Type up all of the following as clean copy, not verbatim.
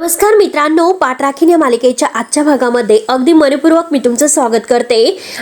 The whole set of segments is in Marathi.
नमस्कार मित्रांनो, पाठराखीण या मालिकेच्या आजच्या भागामध्ये अगदी मनपूर्वक मी तुमचं स्वागत करते।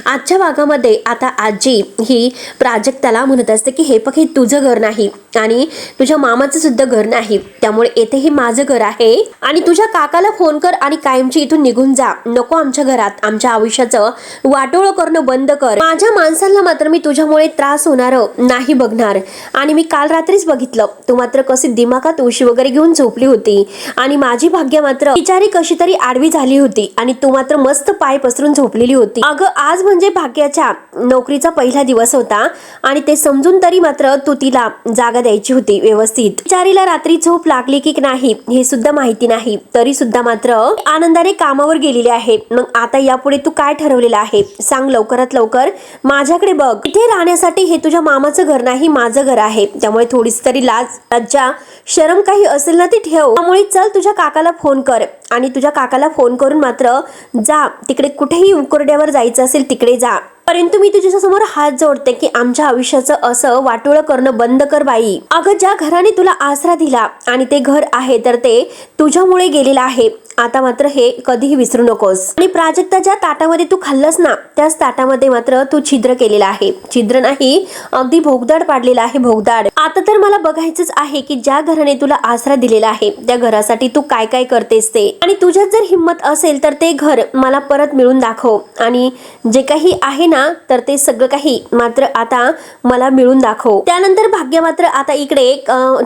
आजच्या भागामध्ये आता आजी ही प्राजक्ताला म्हणत असते की हे बघ, हे तुझं घर नाही आणि तुझ्या मामाचं सुद्धा घर नाही, त्यामुळे येथे हे माझं घर आहे आणि तुझ्या काकाला फोन कर आणि कायमची इथून निघून जा, नको आमच्या घरात, आमच्या आयुष्याचं वाटोळं करणं बंद कर। माझ्या माणसांना मात्र मी तुझ्यामुळे त्रास होणार नाही बघणार। आणि मी काल रात्रीच बघितलं, तू मात्र कशी दिमागात उशी वगैरे घेऊन झोपली होती आणि माझी भाग्य मात्र बिचारी कशी तरी आडवी झाली होती आणि तू मात्र मस्त पाय पसरून झोपलेली होती। अगं, आज म्हणजे भाग्याच्या नोकरीचा पहिला दिवस होता आणि ते समजून तरी मात्र तू तिला जागा द्यायची होती व्यवस्थित। बिचारीला रात्री झोप लागली की नाही हे सुद्धा माहिती नाही, तरी सुद्धा मात्र आनंदाने कामावर गेलेली आहे। मग आता यापुढे तू काय ठरवलेलं आहे सांग, लवकरात लवकर माझ्याकडे बघ। इथे राहण्यासाठी हे तुझ्या मामाचं घर नाही, माझं घर आहे, त्यामुळे थोडीशी तरी लाज लज्जा शरम काही असेल ना ती ठेव। त्यामुळे चल तुझ्या काकाला फोन कर आणि तुझ्या काकाला फोन करून मात्र जा तिकडे, कुठेही उकरड्यावर जायचं असेल तिकडे जा, परंतु मी तुझ्या समोर हात जोडते की आमच्या आयुष्याचं असं वाटोळं करणं बंद कर बाई। अगं, ज्या घराने तुला आसरा दिला आणि ते घर आहे तर ते तुझ्यामुळे गेलेलं आहे, आता मात्र हे कधीही विसरू नकोस। आणि प्राजक्ता, ज्या ताटामध्ये तू खाल्लंस ना त्याच ताटामध्ये मात्र तू छिद्र केलेलं आहे, छिद्र नाही अगदी भोगदाड पाडलेला आहे, भोगदाड। आता तर मला बघायचंच आहे की ज्या घराने तुला आसरा दिलेला आहे त्या घरासाठी तू काय काय करतेस ते, आणि तुझ्यात जर हिंमत असेल तर ते घर मला परत मिळून दाखव आणि जे काही आहे ना तर ते सगळं काही मात्र आता मला मिळून दाखव। त्यानंतर भाग्य मात्र आता इकडे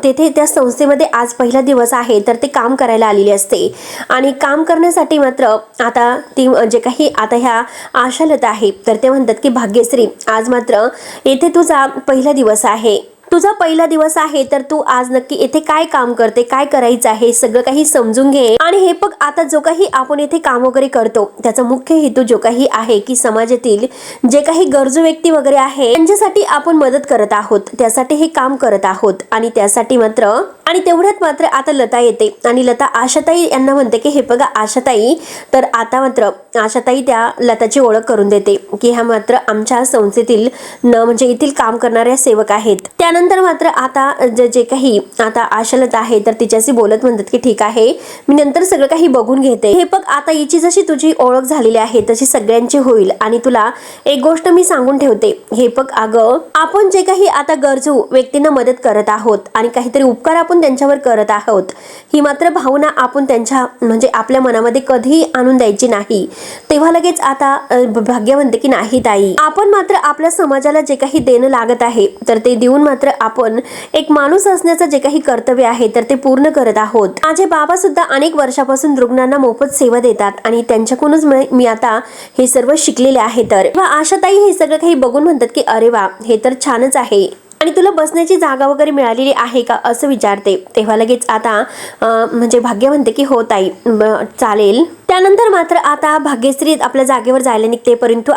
तेथे त्या संस्थेमध्ये आज पहिला दिवस आहे तर ते काम करायला आलेली असते आणि काम करण्यासाठी मात्र आता ती जे काही आता ह्या आशालता आहे तर ते म्हणतात की भाग्यश्री, आज मात्र येथे तुझा पहिला दिवस आहे, तुझा पहिला दिवस आहे तर तू आज नक्की येथे काय काम करते, काय करायचं आहे सगळं काही समजून घे। आणि हे बघ, आता जो काही आपण येथे काम वगैरे करतो त्याचा मुख्य हेतू जो काही आहे की समाजातील जे काही गरजू व्यक्ती वगैरे आहे त्यांच्यासाठी आपण मदत करत आहोत, त्यासाठी हे काम करत आहोत। आणि त्यासाठी मात्र आणि तेवढ्यात मात्र आता लता येते आणि लता आशाताई यांना म्हणते की हे बघा आशाताई, तर आता मात्र आशाताई त्या लताची ओळख करून देते की ह्या मात्र आमच्या संस्थेतील म्हणजे येथील काम करणाऱ्या सेवक आहेत। त्यानंतर मात्र आता जे काही आता आशालता आहे तर तिच्याशी बोलत म्हणतात की ठीक आहे, मी नंतर सगळं काही बघून घेते। हे बघ, आता हिची जशी तुझी ओळख झालेली आहे तशी सगळ्यांची होईल। आणि तुला एक गोष्ट मी सांगून ठेवते, हे बघ अगं, आपण जे काही आता गरजू व्यक्तींना मदत करत आहोत आणि काहीतरी उपकार आपण त्यांच्यावर करत आहोत, ही मात्र भावना आपण त्यांच्या म्हणजे आपल्या मनामध्ये कधीही आणून द्यायची नाही। तेव्हा लगेच आता भाग्य म्हणते की नाही ताई, आपण मात्र आपल्या समाजाला जे काही देणं लागत आहे तर ते देऊन मात्र आपण एक माणूस असण्याचं जे काही कर्तव्य आहे तर ते पूर्ण करत आहोत। माझे बाबा सुद्धा अनेक वर्षापासून रुग्णांना मोफत सेवा देतात आणि त्यांच्याकडूनच मी आता हे सर्व शिकलेले आहे। तर आशाताई हे सगळं काही बघून म्हणतात की अरे वा, हे तर छानच आहे आणि तुला बसण्याची जागा वगैरे मिळालेली आहे का असं विचारते। तेव्हा लगेच आता म्हणजे भाग्य म्हणते की हो ताई, चालेल। त्यानंतर मात्र आता भाग्यश्री आपल्या जागेवर जायला निघते, परंतु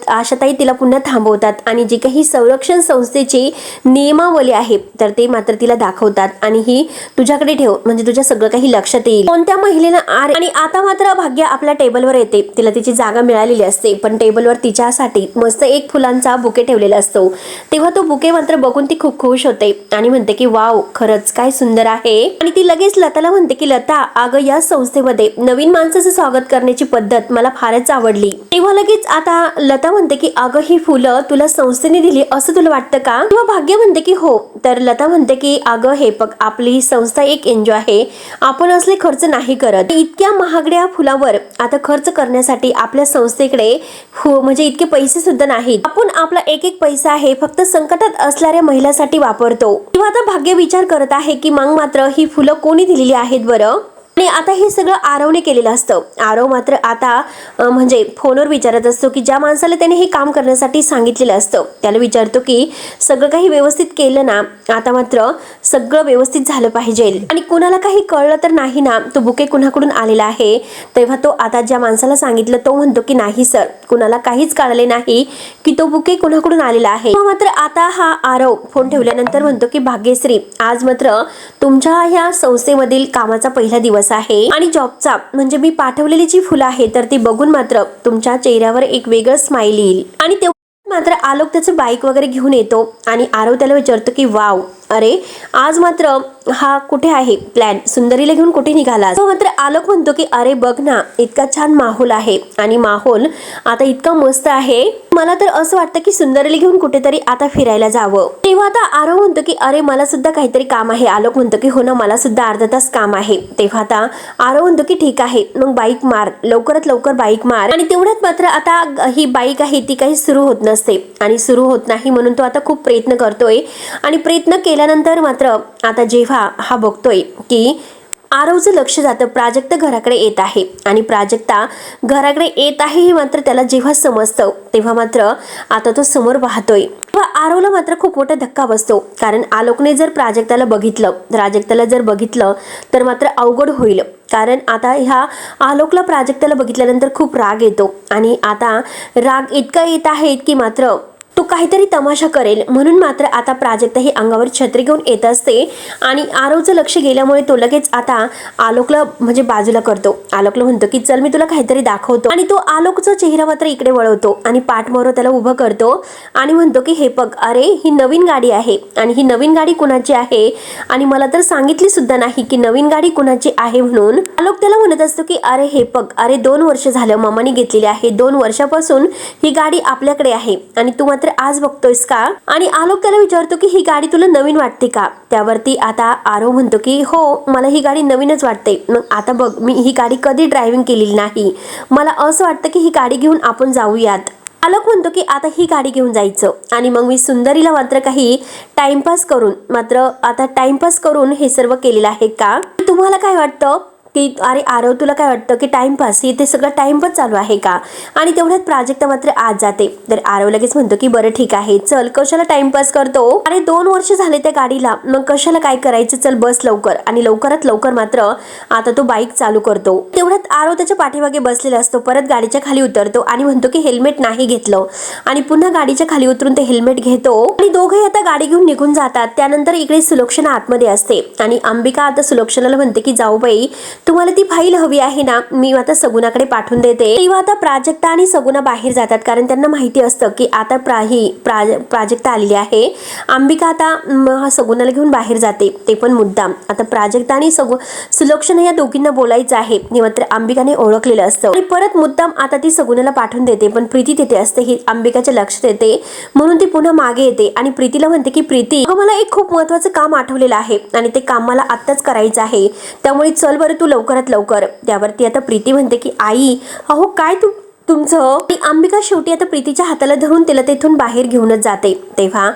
आशाताई तिला पुन्हा थांबवतात आणि जी काही संरक्षण संस्थेची नियमावली आहे तर ते मात्र तिला दाखवतात आणि ही तुझ्याकडे ठेव, म्हणजे तुझ्या सगळं काही लक्षात येईल कोणत्या महिलेला आणि आता मात्र भाग्य आपल्या टेबलवर येते, तिला तिची जागा मिळालेली असते पण टेबलवर तिच्यासाठी मस्त एक फुलांचा बुके ठेवलेला असतो। तेव्हा तो बुके मात्र बघून ती खूप खुश होते आणि म्हणते की वाव, खरंच काय सुंदर आहे। आणि ती लगेच लताला म्हणते की लता, अगं या संस्थेमध्ये नवीन माणसाचं स्वागत करण्याची पद्धत मला फारच आवडली। तेव्हा लगेच आता लता म्हणते की अगं, ही फुलं तुला संस्थेने दिली असं तुला वाटतं का? तेव्हा भाग्य म्हणते की हो। तर लता म्हणते की अगं, हे बघ, आपली संस्था एक एनजीओ आहे, आपण असले खर्च नाही करत, इतक्या महागड्या फुलावर आता खर्च करण्यासाठी आपल्या संस्थेकडे म्हणजे इतके पैसे सुद्धा नाहीत, आपण आपला एक एक पैसा आहे फक्त संकटात असणाऱ्या महिलांसाठी वापरतो। तेव्हा आता भाग्य विचार करत आहे की मग मात्र ही फुलं कोणी दिलेली आहेत बरं? आणि आता हे सगळं आरवने केलेलं असतं। आरव मात्र आता म्हणजे फोनवर विचारत असतो की ज्या माणसाला त्याने हे काम करण्यासाठी सांगितलेलं असतं त्याला विचारतो की सगळं काही व्यवस्थित केलं ना, आता मात्र सगळं व्यवस्थित झालं पाहिजे आणि कुणाला काही कळलं तर नाही ना तो बुके कुणाकडून आलेला आहे? तेव्हा तो आता ज्या माणसाला सांगितलं तो म्हणतो की नाही सर, कुणाला काहीच कळले नाही की तो बुके कुणाकडून आलेला आहे। मात्र आता हा आरव फोन ठेवल्यानंतर म्हणतो की भाग्यश्री, आज मात्र तुमच्या ह्या संस्थेमधील कामाचा पहिला दिवस आहे आणि जॉबचा म्हणजे मी पाठवलेली जी फुलं आहे तर ती बघून मात्र तुमच्या चेहऱ्यावर एक वेगळं स्माइल येईल। आणि मात्र आलोक त्याचं बाईक वगैरे घेऊन येतो आणि आरव त्याला विचारतो की वाव, अरे आज मात्र हा कुठे आहे प्लॅन, सुंदरीला घेऊन कुठे निघाला? तो मात्र आलोक म्हणतो की अरे बघ ना, इतका छान माहोल आहे आणि माहोल आता इतका मस्त आहे, मला तर असं वाटतं की सुंदरीला घेऊन कुठेतरी आता फिरायला जावं. तेव्हा आता आरव म्हणतो की अरे मला सुद्धा काहीतरी काम आहे. आलोक म्हणतो की हो ना, मला सुद्धा अर्धा तास काम आहे. तेव्हा आता आरव म्हणतो की ठीक आहे, मग बाईक मार, लवकरात लवकर बाईक मार. आणि तेवढ्यात मात्र आता ही बाईक आहे ती काही सुरू होत नसते आणि सुरू होत नाही म्हणून तो आता खूप प्रयत्न करतोय. आणि प्रयत्न केल्यानंतर मात्र आता जेव्हा हा बघतोय की आरवचं लक्ष जातं, प्राजक्ता घराकडे येत आहे आणि प्राजक्ता घराकडे येत आहे हे मात्र त्याला जेव्हा समजतं तेव्हा मात्र आता तो समोर पाहतोय. तेव्हा आरवला मात्र खूप मोठा धक्का बसतो, कारण आलोकने जर प्राजक्ताला बघितलं तर मात्र अवघड होईल. कारण आता ह्या आलोकला प्राजक्ताला बघितल्यानंतर खूप राग येतो आणि आता राग इतका येत आहे की मात्र तो काहीतरी तमाशा करेल, म्हणून मात्र आता प्राजक्ता ही अंगावर छत्री घेऊन येत असते आणि आरवचं लक्ष गेल्यामुळे तो लगेच आता आलोकला म्हणजे बाजूला करतो. आलोकला म्हणतो की चल मी तुला काहीतरी दाखवतो. आणि तो आलोकचा चेहरा मात्र इकडे वळवतो आणि पाठमोर त्याला उभं करतो आणि म्हणतो की हे बघ, अरे ही नवीन गाडी आहे आणि ही नवीन गाडी कुणाची आहे आणि मला तर सांगितली सुद्धा नाही की नवीन गाडी कुणाची आहे म्हणून. आलोक त्याला म्हणत असतो की अरे हे बघ, अरे 2 वर्ष झालं मामाने घेतलेली आहे, 2 वर्षापासून ही गाडी आपल्याकडे आहे आणि तू मात्र आज बघतोयस का? आणि आलोक त्याला विचारतो की ही गाडी तुला नवीन वाटते का? त्यावरती आता आरव म्हणतो की हो, मला ही गाडी नवीनच वाटते. मग आता बघ, मी ही गाडी कधी ड्रायव्हिंग केलेली नाही, मला असं वाटतं की ही गाडी घेऊन आपण जाऊयात. आलोक म्हणतो की आता ही गाडी घेऊन जायचं आणि मग मी सुंदरीला मात्र काही टाइमपास करून हे सर्व केलेलं आहे का? तुम्हाला काय वाटतं की अरे आरव तुला काय वाटतं की टाइमपास, इथे सगळं टाइमपास चालू आहे का? आणि तेवढ्यात प्राजक्ता मात्र आज जाते. तर आरव लगेच म्हणतो की बरं ठीक आहे, चल कशाला टाइमपास करतो, अरे 2 वर्ष झाले त्या गाडीला, मग कशाला काय करायचं, चल बस लवकर. आणि लवकरात लवकर मात्र आता तो बाईक चालू करतो. तेवढ्यात आरव त्याच्या पाठीमागे बसलेला असतो, परत गाडीच्या खाली उतरतो आणि म्हणतो की हेल्मेट नाही घेतलं आणि पुन्हा गाडीच्या खाली उतरून ते हेल्मेट घेतो आणि दोघे आता गाडी घेऊन निघून जातात. त्यानंतर इकडे सुलोचना आतमध्ये असते आणि अंबिका आता सुलोचनाला म्हणते की जाऊ बाई, तुम्हाला ती फाईल हवी आहे ना, मी आता सगुणाकडे पाठवून देते. तेव्हा आता प्राजक्ता आणि सगुणा बाहेर जातात, कारण त्यांना माहिती असतं की आता प्राजक्ता आलेली आहे. अंबिका आता सगुणाला घेऊन बाहेर जाते, ते पण मुद्दाम. आता प्राजक्ता आणि सुलोचना या दोघींना बोलायचं आहे हे मात्र अंबिकाने ओळखलेलं असतं आणि परत मुद्दाम आता ती सगुणाला पाठवून देते. पण प्रीती तिथे असते, ही अंबिकाच्या लक्षात येते म्हणून ती पुन्हा मागे येते आणि प्रीतीला म्हणते की प्रीती, मला एक खूप महत्वाचं काम आठवलेलं आहे आणि ते काम मला आत्ताच करायचं आहे, त्यामुळे चल बरं तू लवकरात लवकर. त्यावरती आता प्रीती म्हणते की आई, अहो काय तुमचं. अंबिका शेवटी आता प्रीतीच्या हाताला धरून तिला तेथून बाहेर घेऊनच जाते. तेव्हा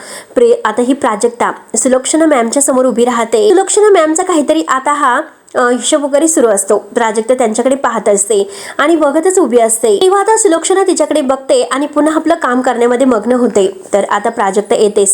आता ही प्राजक्ता सुलोचना मॅमच्या समोर उभी राहते. सुलोचना मॅमचा काहीतरी आता हा हिशोब वगैरे सुरू असतो. प्राजक्ता त्यांच्याकडे पाहत असते आणि बघतच उभी असते. तेव्हा आता सुलोचना तिच्याकडे बघते आणि पुन्हा आपलं काम करण्यामध्ये मग्न होते. तर आता प्राजक्ता येते,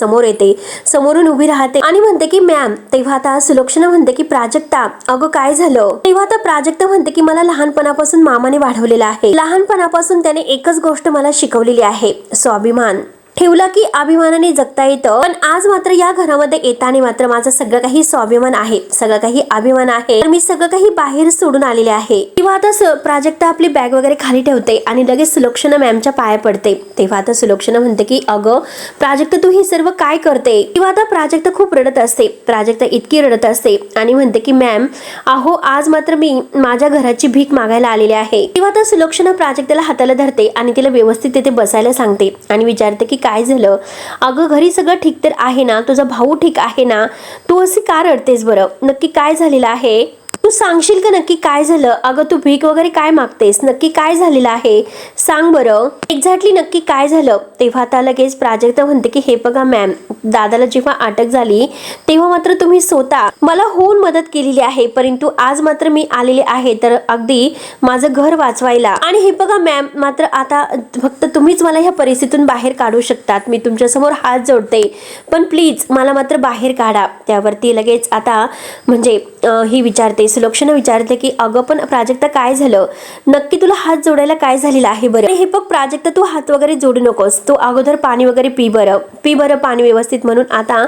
समोरून उभी राहते आणि म्हणते की मॅम. तेव्हा आता सुलोचना म्हणते की प्राजक्ता, अगं काय झालं? तेव्हा आता प्राजक्ता म्हणते की मला लहानपणापासून मामाने वाढवलेलं आहे, लहानपणापासून त्याने एकच गोष्ट मला शिकवलेली आहे, स्वाभिमान ठेवला की अभिमानाने जगता येतं. पण आज मात्र या घरामध्ये येताना मात्र माझं सगळं काही स्वाभिमान आहे, सगळं काही अभिमान आहे, मी सगळं काही बाहेर सोडून आलेले आहे. तेव्हा आता प्राजक्ता आपली बॅग वगैरे खाली ठेवते आणि लगेच सुलोचना मॅमच्या पाया पडते. तेव्हा आता सुलोचना म्हणते की अगं प्राजक्ता, तू हे सर्व काय करते? तेव्हा आता प्राजक्ता खूप रडत असते. प्राजक्ता इतकी रडत असते आणि म्हणते की मॅम, अहो आज मात्र मी माझ्या घराची भीक मागायला आलेली आहे. तेव्हा आता सुलोचना प्राजक्ताला हाताला धरते आणि तिला व्यवस्थित तिथे बसायला सांगते आणि विचारते की काय झालं? अगं घरी सगळं ठीक तर आहे ना? तुझा भाऊ ठीक आहे ना? तू अशी का रडतेस बरं? नक्की काय झालेलं आहे? तू सांगशील का नक्की काय झालं? अगं तू भीक वगैरे काय मागतेस? नक्की काय झालेलं आहे? सांग बरं, एक्झॅक्टली नक्की काय झालं? तेव्हा आता लगेच प्राजक्ता म्हणते की हे बघा मॅम, दादाला जेव्हा अटक झाली तेव्हा मात्र तुम्ही स्वतः मला होऊन मदत केलेली आहे, परंतु आज मात्र मी आलेले आहे तर अगदी माझं घर वाचवायला. आणि हे बघा मॅम, मात्र आता फक्त तुम्हीच मला ह्या परिस्थितीतून बाहेर काढू शकतात. मी तुमच्यासमोर हात जोडते, पण प्लीज मला मात्र बाहेर काढा. त्यावरती लगेच आता म्हणजे ही विचारते, सुलोचना विचारते की अगं पण प्राजक्ता काय झालं? नक्की तुला हात जोडायला काय झालेलं आहे बरं? हे बघ प्राजक्ता, तू हात वगैरे जोडू नकोस, तू अगोदर पाणी वगैरे पी बरं पाणी व्यवस्थित. म्हणून आता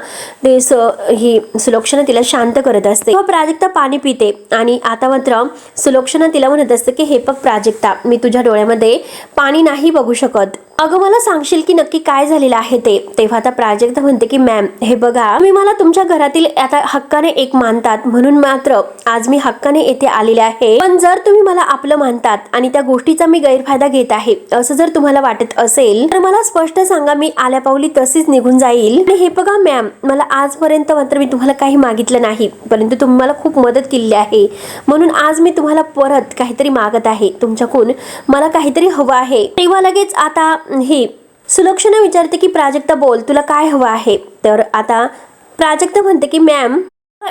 ही सुलोचना तिला शांत करत असते. प्राजक्ता पाणी पिते आणि आता मात्र सुलोचना तिला म्हणत असते की हे बघ प्राजक्ता, मी तुझ्या डोळ्यामध्ये पाणी नाही बघू शकत अगं मला सांगशील की नक्की काय झालेलं आहे ते. तेव्हा आता प्राजक्ता म्हणते की मॅम हे बघा, तुम्ही मला तुमच्या घरातील आता हक्काने एक मानतात म्हणून मात्र आज मी हक्काने येथे आलेले आहे. पण जर तुम्ही मला आपलं मानतात आणि त्या गोष्टीचा मी गैरफायदा घेत आहे असं जर तुम्हाला वाटत असेल तर मला स्पष्ट सांगा, मी आल्या पावली तशीच निघून जाईल. आणि हे बघा मॅम, मला आजपर्यंत मात्र मी तुम्हाला काही मागितलं नाही, परंतु तुम्ही मला खूप मदत केली आहे म्हणून आज मी तुम्हाला परत काहीतरी मागत आहे. तुमच्याकडून मला काहीतरी हवं आहे. तेव्हा लगेच आता ही सुलक्षणा विचारते की प्राजक्ता बोल, तुला काय हवं आहे. तर आता प्राजक्ता म्हणते की मॅम,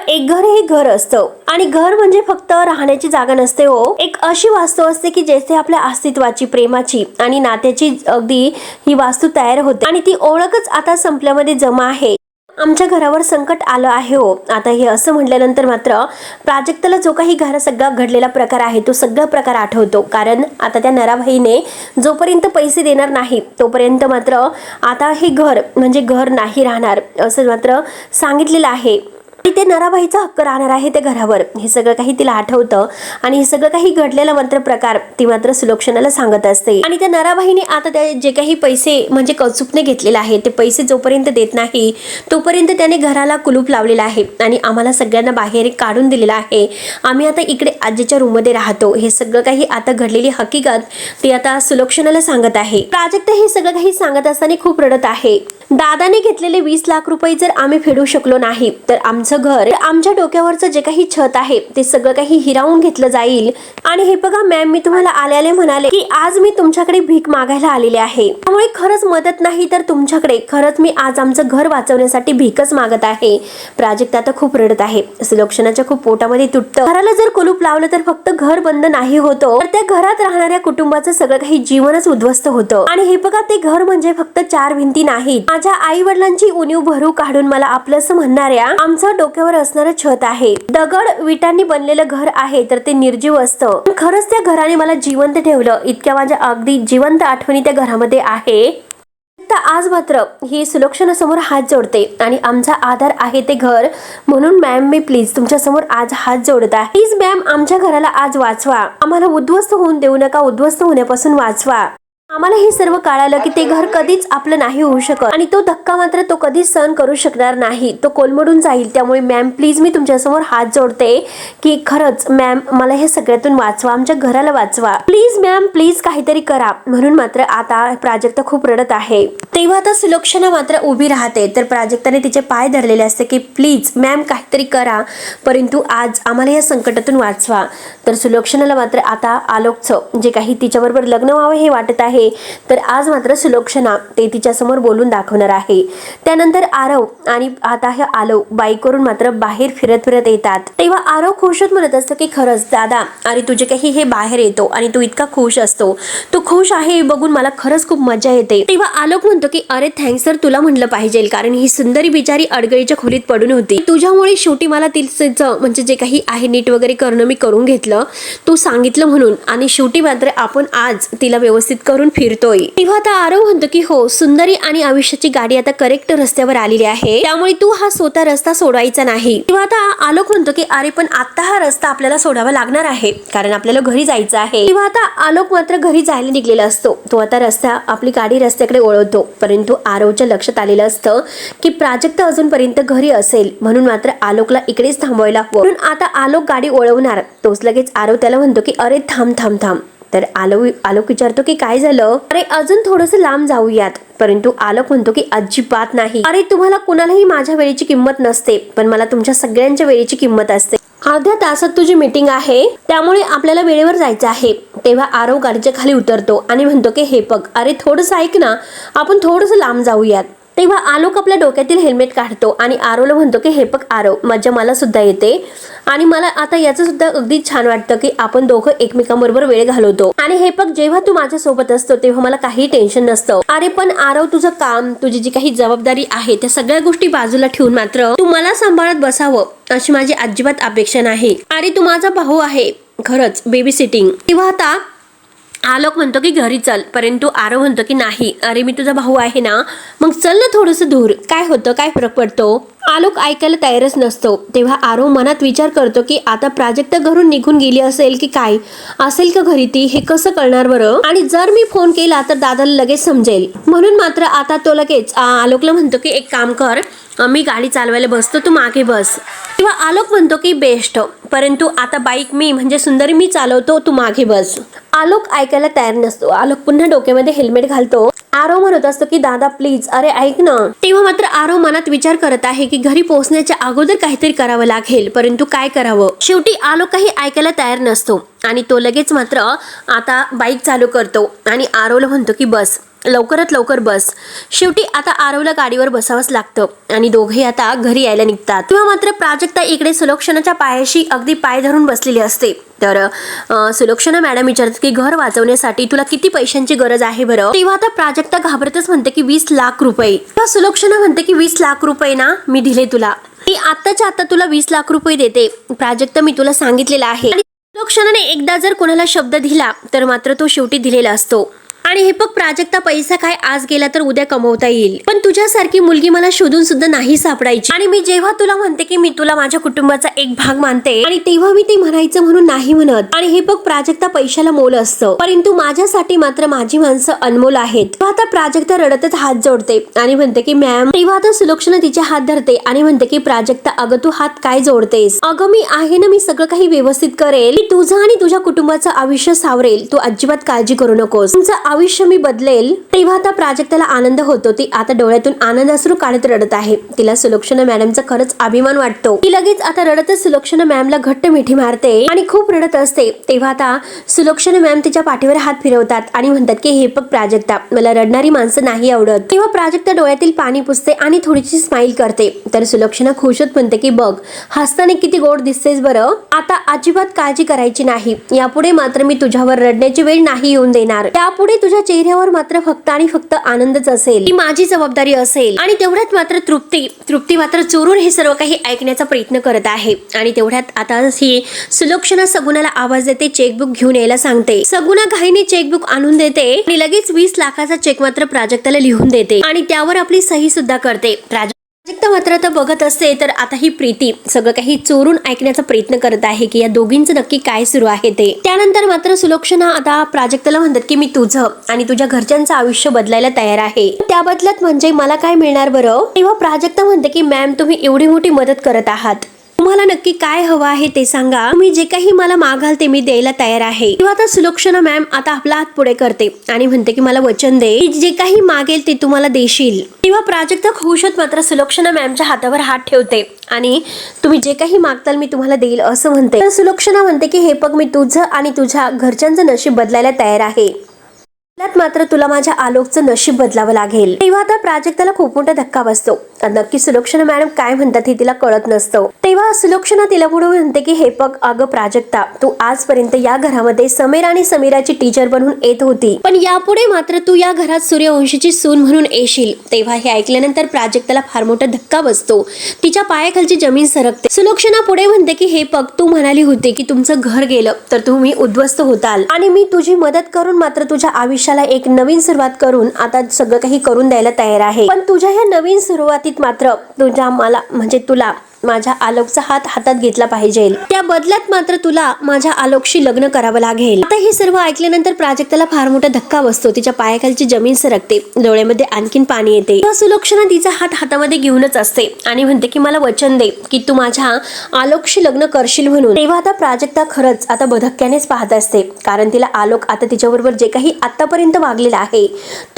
एक घर हे घर असतं आणि घर म्हणजे फक्त राहण्याची जागा नसते हो. एक अशी वास्तू असते की जेथे आपल्या अस्तित्वाची, प्रेमाची आणि नात्याची अगदी ही वास्तू तयार होते आणि ती ओळखच आता संपल्यामध्ये जमा आहे. आमच्या घरावर संकट आलं आहे हो. आता हे असं म्हटल्यानंतर मात्र प्राजक्ताला जो काही घरात सगळा घडलेला प्रकार आहे तो सगळा प्रकार आठवतो. कारण आता त्या नराभाईने जोपर्यंत पैसे देणार नाही तोपर्यंत मात्र आता हे घर म्हणजे घर नाही राहणार असं मात्र सांगितलेलं आहे. आणि ते नराबाईचा हक्क राहणार आहे त्या घरावर. हे सगळं काही तिला आठवतं आणि हे सगळं काही घडलेला मात्र प्रकार ती मात्र सुलक्षणाला सांगत असते. आणि त्या नराबाईने आता त्या जे काही पैसे म्हणजे कौचुकने घेतलेले आहे ते पैसे जोपर्यंत देत नाही तोपर्यंत त्याने घराला कुलूप लावलेला आहे आणि आम्हाला सगळ्यांना बाहेर काढून दिलेला आहे. आम्ही आता इकडे आजीच्या रूममध्ये राहतो. हे सगळं काही आता घडलेली हकीकत ती आता सुलक्षणाला सांगत आहे. प्राजक्ता हे सगळं काही सांगत असताना खूप रडत आहे. दादाने घेतलेले 20 लाख रुपये जर आम्ही फेडू शकलो नाही तर आमचं घर, आमच्या डोक्यावरचं जे काही छत आहे ते सगळं काही हिरावून घेतलं जाईल. आणि हे बघा मॅम, मी तुम्हाला आल्याले म्हणाले की आज मी तुमच्याकडे भीक मागायला आलेले आहे. त्यामुळे खरंच मदत नाही तर तुमच्याकडे खरंच मी आज आमचं घर वाचवण्यासाठी भीकच मागत आहे. प्राजक्ता आता खूप रडत आहे. सुलक्षणाच्या खूप पोटामध्ये तुटतं. घराला जर कुलूप लावलं तर फक्त घर बंद नाही होतो तर त्या घरात राहणाऱ्या कुटुंबाचं सगळं काही जीवनच उद्ध्वस्त होतं. आणि हे बघा, ते घर म्हणजे फक्त 4 भिंती नाहीत. माझ्या आई वडिलांची उणीव भरू काढून मला आपलंसं म्हणणाऱ्या आमचं डोक्यावर असणारं छत आहे. दगड विटांनी बनलेलं घर आहे तर ते निर्जीव असतं. खरंच त्या घराने मला जिवंत ठेवलं. इतक्या माझ्या अगदी जिवंत आठवणी त्या घरामध्ये आहे. आज मात्र ही सुलक्षणासमोर हात जोडते आणि आमचा आधार आहे ते घर. म्हणून मॅम, मी प्लीज तुमच्या समोर आज हात जोडत आहे. प्लीज मॅम, आमच्या घराला आज वाचवा. आम्हाला उद्ध्वस्त होऊन देऊ नका. उद्ध्वस्त होण्यापासून वाचवा. आम्हाला हे सर्व कळालं की ते घर कधीच आपलं नाही होऊ शकत आणि तो धक्का मात्र तो कधीच सहन करू शकणार नाही. तो कोलमडून जाईल. त्यामुळे मॅम प्लीज मी तुमच्यासमोर हात जोडते की खरंच मॅम, मला हे सगळ्यातून वाचवा. आमच्या घराला वाचवा. प्लीज मॅम, प्लीज काहीतरी करा. म्हणून मात्र आता प्राजक्ता खूप रडत आहे. तेव्हा आता सुलक्षणा मात्र उभी राहते तर प्राजक्ताने तिचे पाय धरलेले असते की प्लीज मॅम काहीतरी करा, परंतु आज आम्हाला या संकटातून वाचवा. तर सुलक्षणाला मात्र आता आलोकचं जे काही तिच्याबरोबर लग्न व्हावं हे वाटत आहे. तर आज मात्र सुलक्षणा ते तिच्या समोर बोलून दाखवणार आहे. त्यानंतर आरव आणि आता हे आलो बाईकवरून मात्र बाहेर फिरत फिरत येतात. तेव्हा आरव खुशच म्हणत असतो की खरंच दादा, अरे तुझे काही हे बाहेर येतो आणि तू इतका खुश असतो, तू खुश आहे बघून मला खरंच खूप मजा येते. तेव्हा आलोक म्हणतो की अरे थँक्स सर, तुला म्हटलं पाहिजे कारण ही सुंदरी बिचारी अडगळीच्या खोलीत पडून होती. तुझ्यामुळे शेवटी मला तिचं म्हणजे जे काही आहे नीट वगैरे करणं मी करून घेतलं, तू सांगितलं म्हणून, आणि शेवटी मात्र आपण आज तिला व्यवस्थित करून फिरतोय. तेव्हा आता आरव म्हणतो की हो, सुंदरी आणि आयुष्याची गाडी आता करेक्ट रस्त्यावर आलेली आहे, त्यामुळे तू हा स्वतः रस्ता सोडवायचा नाही. तेव्हा आता आलोक म्हणतो की अरे पण आता हा रस्ता आपल्याला सोडावा लागणार आहे कारण आपल्याला घरी जायचं आहे. तेव्हा आता आलोक मात्र घरी जायला निघलेला असतो. तो आता आपली गाडी रस्त्याकडे वळवतो, परंतु आरवच्या लक्षात आलेलं असतं की प्राजक्ता अजूनपर्यंत घरी असेल म्हणून मात्र आलोकला इकडेच थांबवायला हवं. म्हणून आता आलोक गाडी वळवणार तोच लगेच आरव त्याला म्हणतो की अरे थांब थांब थांब. तर आलोक विचारतो की काय झालं. अरे अजून थोडंसं लांब जाऊयात. परंतु आलोक म्हणतो की अजिबात नाही. अरे तुम्हाला कुणालाही माझ्या वेळेची किंमत नसते, पण मला तुमच्या सगळ्यांच्या वेळेची किंमत असते. अर्ध्या तासात तुझी मीटिंग आहे त्यामुळे आपल्याला वेळेवर जायचं आहे. तेव्हा आरव गाडीच्या खाली उतरतो आणि म्हणतो की हे बघ, अरे थोडंसं ऐक ना, आपण थोडंसं लांब जाऊयात. तेव्हा आलोक आपल्या डोक्यातील हेल्मेट काढतो आणि आरवला म्हणतो की हे बघ आरव, मजा मला सुद्धा येते आणि मला आता याचं सुद्धा अगदी छान वाटतं की आपण दोघं एकमेकांबरोबर वेळ घालवतो. आणि हे बघ, जेव्हा तू माझ्या सोबत असतो तेव्हा मला काही टेन्शन नसतं. अरे पण आरव, तुझं काम, तुझी जी काही जबाबदारी आहे त्या सगळ्या गोष्टी बाजूला ठेवून मात्र तू मला सांभाळत बसावं अशी माझी अजिबात अपेक्षा नाही. अरे तू माझा भाऊ आहे, खरंच बेबी सिटिंग. तेव्हा आता आलोक म्हणतो की घरी चल, परंतु आरव म्हणतो की नाही, अरे मी तुझा भाऊ आहे ना, मग चल ना थोडंसं दूर, काय होतं, काय फरक पडतो. आलोक ऐकायला तयारच नसतो. तेव्हा आरव मनात विचार करतो की आता प्राजक्ता घरून निघून गेली असेल की काय, असेल का घरी ती, हे कसं कळणार बरं. आणि जर मी फोन केला तर दादाला लगेच समजेल. म्हणून मात्र आता तो लगेच आलोकला म्हणतो की एक काम कर, मी गाडी चालवायला बसतो, तू मागे बस. तेव्हा आलोक म्हणतो की बेस्ट, परंतु आता बाईक मी म्हणजे सुंदरी मी चालवतो, तू मागे बस. आलोक ऐकायला तयार नसतो. आलोक पुन्हा डोक्यामध्ये हेल्मेट घालतो. आरव म्हणत असतो की दादा प्लीज, अरे ऐक ना. तेव्हा मात्र आरव मनात विचार करत आहे की घरी पोहोचण्याच्या अगोदर काहीतरी करावं लागेल, परंतु काय करावं. शेवटी आलोक काही ऐकायला तयार नसतो आणि तो लगेच मात्र आता बाईक चालू करतो आणि आरवला म्हणतो की बस, लवकरात लवकर बस. शेवटी आता आरवला गाडीवर बसावंच लागतं आणि दोघे आता घरी यायला निघतात. तेव्हा मात्र प्राजक्ता इकडे सुलोक्षणाच्या पायाशी अगदी पाय धरून बसलेली असते. तर सुलोक्षणा मॅडम विचारतात की घर वाचवण्यासाठी तुला किती पैशांची गरज आहे बरं. तेव्हा आता प्राजक्ता घाबरतच म्हणते की 20 लाख रुपये. तेव्हा सुलोक्षणा म्हणते की 20 लाख रुपये ना, मी दिले तुला, मी आत्ताच्या आता तुला 20 लाख रुपये देते. प्राजक्ता मी तुला सांगितलेलं आहे. आणि सुलोक्षणाने एकदा जर कोणाला शब्द दिला तर मात्र तो शेवटी दिलेला असतो. आणि हे बघ प्राजक्ता, पैसा काय आज गेला तर उद्या कमवता येईल, पण तुझ्यासारखी मुलगी मला शोधून सुद्धा नाही सापडायची. आणि मी जेव्हा तुला म्हणते की मी तुला माझ्या कुटुंबाचा एक भाग मानते, आणि तेव्हा मी ते म्हणायचं म्हणून नाही म्हणत. आणि हे बघ प्राजक्ता, पैशाला मोल असतं, परंतु माझ्यासाठी मात्र माझी माणसं अनमोल आहेत. तेव्हा आता प्राजक्ता रडतच हात जोडते आणि म्हणते की मॅम. तेव्हा आता सुलोक्षणा तिचे हात धरते आणि म्हणते की प्राजक्ता, अगं तू हात काय जोडतेस, अगं मी आहे ना, मी सगळं काही व्यवस्थित करेल, मी तुझं आणि तुझ्या कुटुंबाचं आयुष्य सावरेल, तू अजिबात काळजी करू नकोस, तुमचं आयुष्य मी बदलेल. तेव्हा आता प्राजक्ताला आनंद होतो. ती आता डोळ्यातून आनंद अश्रू काढत रडत आहे. तिला सुलोक्षणा मॅडमचा खरंच अभिमान वाटतो. ती लगेच आता रडतच सुलोक्षणा मॅमला घट्ट मिठी मारते आणि खूप रडत असते. तेव्हा आता सुलोक्षणा मॅम तिच्या पाठीवर हात फिरवतात आणि म्हणतात की हे बघ प्राजक्ता, मला रडणारी माणसं नाही आवडत. तेव्हा प्राजक्ता डोळ्यातील पाणी पुसते आणि थोडीशी स्माइल करते. तर सुलोक्षणा खुश होत म्हणते की बघ, हसताना किती गोड दिसतेस बरं. आता अजिबात काळजी करायची नाही, यापुढे मात्र मी तुझ्यावर रडण्याची वेळ नाही येऊन देणार. त्यापुढे तुझ्या चेहऱ्यावर मात्र फक्त आणि फक्त आनंदच असेल, ही माझी जबाबदारी असेल. आणि तेवढ्यात मात्र तृप्ती मात्र चोरून हे सर्व काही ऐकण्याचा प्रयत्न करत आहे. आणि तेवढ्यात आता ही सुलोक्षणा सगुणाला आवाज देते, चेकबुक घेऊन यायला सांगते. सगुणा घाईने चेकबुक आणून देते आणि लगेच 20 लाखाचा चेक मात्र प्राजक्ताला लिहून देते आणि त्यावर आपली सही सुद्धा करते. प्राजक्ता मात्र आता बघत असते तर आता ही प्रीती सगळं काही चोरून ऐकण्याचा प्रयत्न करत आहे की या दोघींचं नक्की काय सुरू आहे ते. त्यानंतर मात्र सुलोक्षणा आता प्राजक्ताला म्हणतात की मी तुझं आणि तुझ्या घरच्यांचं आयुष्य बदलायला तयार आहे, त्या बदल्यात म्हणजे मला काय मिळणार बरं. तेव्हा प्राजक्ता म्हणते की मॅम, तुम्ही एवढी मोठी मदत करत आहात, तुम्हाला नक्की काय हवं आहे ते सांगा, मी जे काही मला मागाल ते मी द्यायला तयार आहे. तेव्हा आता सुलोक्षणा मॅम आता आपला हात पुढे करते आणि म्हणते की मला वचन दे, जे काही मागेल ते तुम्हाला देशील. तेव्हा प्राजक्ता खुश होत मात्र सुलोक्षणा मॅमच्या हातावर हात ठेवते आणि तुम्ही जे काही मागताल मी तुम्हाला देईल असं म्हणते. तर सुलोक्षणा म्हणते की हे बघ, मी तुझं आणि तुझ्या घरच्यांचं नशीब बदलायला तयार आहे, मात्र तुला माझ्या आलोकचं नशीब बदलावं लागेल. तेव्हा आता प्राजक्ताला खूप मोठा धक्का बसतो. नक्की सुलोक्षणा मॅडम काय म्हणतात हे तिला कळत नसतं. तेव्हा सुलोक्षणा तिला पुढे म्हणते की हे बघ अगं प्राजक्ता, तू आजपर्यंत या घरामध्ये समीर आणि समीराची टीचर बनून येत होती, पण यापुढे मात्र तू या घरात सूर्यवंशीची सून म्हणून येशील. तेव्हा हे ऐकल्यानंतर प्राजक्ताला फार मोठा धक्का बसतो. तिच्या पायाखालची जमीन सरकते. सुलोक्षणा पुढे म्हणते की हे बघ, तू म्हणाली होती की तुमचं घर गेलं तर तुम्ही उद्ध्वस्त होताल आणि मी तुझी मदत करून मात्र तुझ्या आयुष्यात एक नवीन सुरुवात करून आता सगळं काही करून द्यायला तयार आहे. पण तुझ्या ह्या नवीन सुरुवातीत मात्र तुला माझ्या आलोकचा हात हातात घेतला पाहिजे, त्या बदल्यात मात्र तुला माझ्या आलोकशी लग्न करावं लागेल. आता हे सर्व ऐकल्यानंतर प्राजक्ताला फार मोठा धक्का बसतो. तिच्या पायाखालची जमीन सरकते, डोळ्यामध्ये आणखीन पाणी येते. सुलोक्षणा तिचा हात हातामध्ये घेऊनच असते आणि म्हणते की मला वचन दे की तू माझ्या आलोकशी लग्न करशील म्हणून. तेव्हा आता प्राजक्ता खरंच आता बधक्यानेच पाहत असते, कारण तिला आलोक आता तिच्याबरोबर जे काही आतापर्यंत वागलेला आहे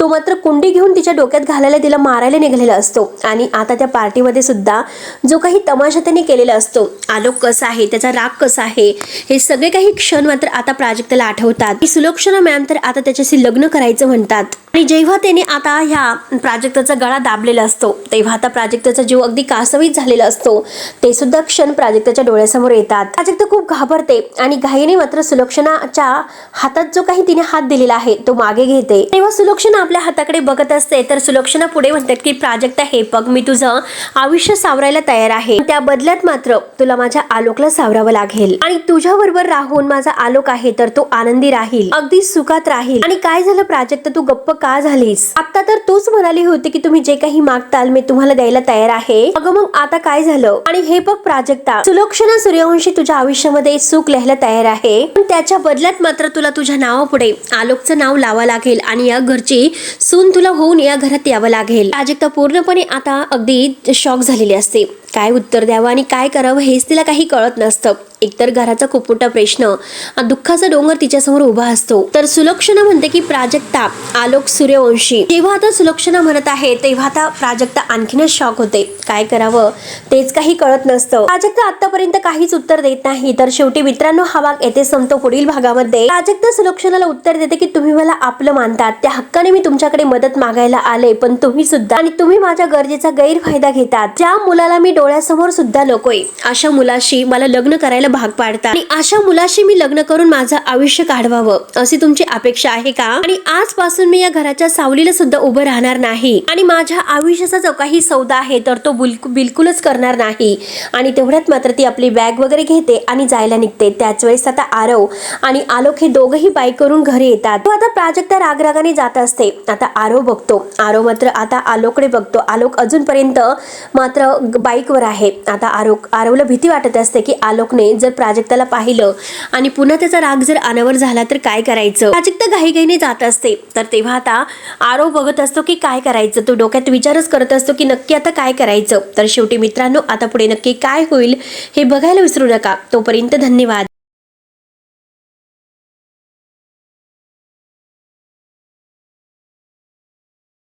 तो मात्र कुंडी घेऊन तिच्या डोक्यात घालायला तिला मारायला निघालेला असतो. आणि आता त्या पार्टीमध्ये सुद्धा जो काही तमाशा त्यांनी केलेला असतो, आलोक कसा आहे, त्याचा राग कसा आहे, हे सगळे काही क्षण मात्र आता प्राजक्ताला आठवतात. सुलोक्षणा मॅम तर आता त्याच्याशी लग्न करायचं म्हणतात. आणि जेव्हा त्याने आता ह्या प्राजक्ताचा गळा दाबलेला असतो तेव्हा आता प्राजक्ताचा जीव अगदी कासवीत झालेला असतो. ते सुद्धा क्षण प्राजक्ताच्या डोळ्यासमोर येतात. प्राजक्ता खूप घाबरते आणि घाईने मात्र सुलोक्षणाच्या हातात जो काही तिने हात दिलेला आहे तो मागे घेते. तेव्हा सुलोक्षणा आपल्या हाताकडे बघत असते तर सुलोक्षणा पुढे म्हणतात की प्राजक्ता हे बघ, मी तुझं आयुष्य सावरायला तयार आहे, त्या बदल्यात मात्र तुला माझ्या आलोकला सावरावं लागेल आणि तुझ्या बरोबर राहून माझा आलोक आहे तर तो आनंदी राहील, अगदी सुखात राहील. आणि काय झालं प्राजक्ता, तू गप्प का झालीस? आता तर तूच म्हणाली होती की तुम्ही जे काही मागताल मी तुम्हाला द्यायला तयार आहे. अगं मग आता काय झालं? आणि हे बघ प्राजक्ता, सुलक्षणा सूर्यवंशी तुझ्या आयुष्यामध्ये सुख लिहायला तयार आहे, पण त्याच्या बदल्यात मात्र तुला तुझ्या नावापुढे आलोकचं नाव लावा लागेल आणि या घरची सून तुला होऊन या घरात यावं लागेल. प्राजक्ता पूर्णपणे आता अगदी शॉक झालेली असते. काय उत्तर द्यावं आणि काय करावं हेच तिला काही कळत नसतं. एकतर घराचा खूप मोठा प्रश्न, दुःखाचा डोंगर तिच्यासमोर उभा असतो. तर सुलक्षणा म्हणते की प्राजक्ता, आलोक सूर्यवंशी. जेव्हा आता सुलक्षणा म्हणत आहे तेव्हा आता प्राजक्ता आणखीनच शॉक होते. काय करावं तेच काही कळत नसतं. प्राजक्ता आतापर्यंत काहीच उत्तर देत नाही. तर शेवटी मित्रांनो हा भाग येथे संपतो. पुढील भागामध्ये प्राजक्ता सुलक्षणाला उत्तर देते की तुम्ही मला आपलं मानतात, त्या हक्काने मी तुमच्याकडे मदत मागायला आले, पण तुम्ही सुद्धा आणि तुम्ही माझ्या गरजेचा गैरफायदा घेतात. ज्या मुलाला मी डोळ्यासमोर सुद्धा नकोय अशा मुलाशी मला लग्न करायला भाग पाडतात आणि अशा मुलाशी मी लग्न करून माझं आयुष्य काढवावं अशी तुमची अपेक्षा आहे का? आणि आजपासून मी या घराच्या सावलीला सुद्धा उभं राहणार नाही आणि माझ्या आयुष्याचा जो काही सौदा आहे तर तो बिलकुलच करणार नाही. आणि तेवढ्यात मात्र ती आपली बॅग वगैरे घेते आणि जायला निघते. त्याच वेळेस आता आरव आणि आलोक हे दोघही बाईक करून घरी येतात. तो आता प्राजक्ता रागरागाने जात असते. आता आरव बघतो, आरव मात्र आता आलोककडे बघतो. आलोक अजूनपर्यंत मात्र बाईकवर आहे. आता आरवला भीती वाटत असते की आलोकने जर प्राजक्ताला पाहिलं आणि पुन्हा त्याचा राग जर अनावर झाला तर काय करायचं. प्राजक्ता घाईघाईने जात असते. तर तेव्हा आता आरव बघत असतो की काय करायचं. तो डोक्यात विचारच करत असतो की नक्की आता काय करायचं. तर शेवटी मित्रांनो आता पुढे नक्की काय होईल हे बघायला विसरू नका. तोपर्यंत धन्यवाद.